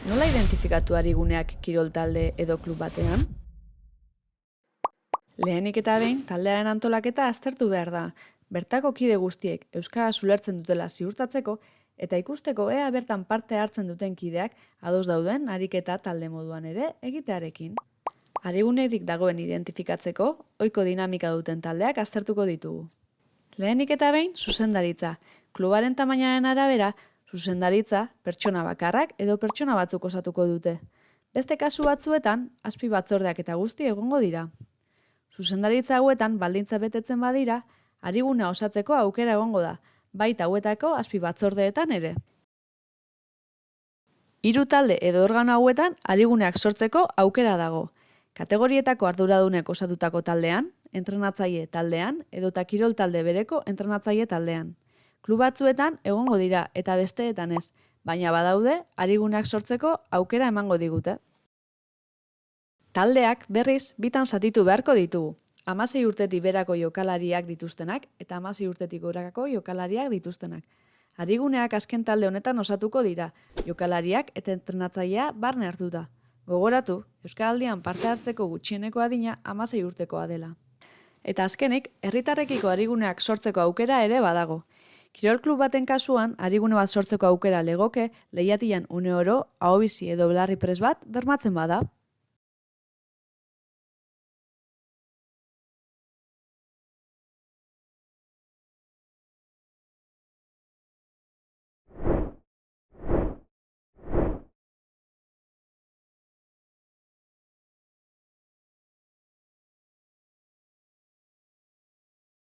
Nola identifikatu ariguneak kirol talde edo klub batean? Lehenik eta behin, taldearen antolaketa aztertu behar da. Bertako kide guztiek euskaraz ulertzen dutela ziurtatzeko eta ikusteko ea bertan parte hartzen duten kideak ados dauden ariketa talde moduan ere egitearekin. Arigunerik dagoen identifikatzeko, ohiko dinamika duten taldeak aztertuko ditugu. Lehenik eta behin, zuzendaritza. Klubaren tamainaren arabera, zuzendaritza pertsona bakarrak edo pertsona batzuk osatuko dute. Beste kasu batzuetan, azpi batzordeak eta guzti egongo dira. Zuzendaritza hauetan baldintza betetzen badira, ariguna osatzeko aukera egongo da, baita hauetako azpi batzordeetan ere. 3 talde edo organo hauetan ariguneak sortzeko aukera dago. Kategorietako arduradunek osatutako taldean, entrenatzaile taldean edota kirol talde bereko entrenatzaile taldean. Klub batzuetan egongo dira eta besteetan ez, baina badaude ariguneak sortzeko aukera emango digute. Taldeak berriz bitan zatitu beharko ditugu. 16 urtetik berako jokalariak dituztenak eta 16 urtetik gorako jokalariak dituztenak. Ariguneak azken talde honetan osatuko dira, jokalariak eta entrenatzailea barne hartuta. Gogoratu, Euskaraldian parte hartzeko gutxieneko adina 16 urtekoa dela. Eta azkenik, herritarrekiko ariguneak sortzeko aukera ere badago. Kirol klub baten kasuan, arigune bat sortzeko aukera legoke, lehiatilan une oro, ahobizi edo belarri prest bat bermatzen bada.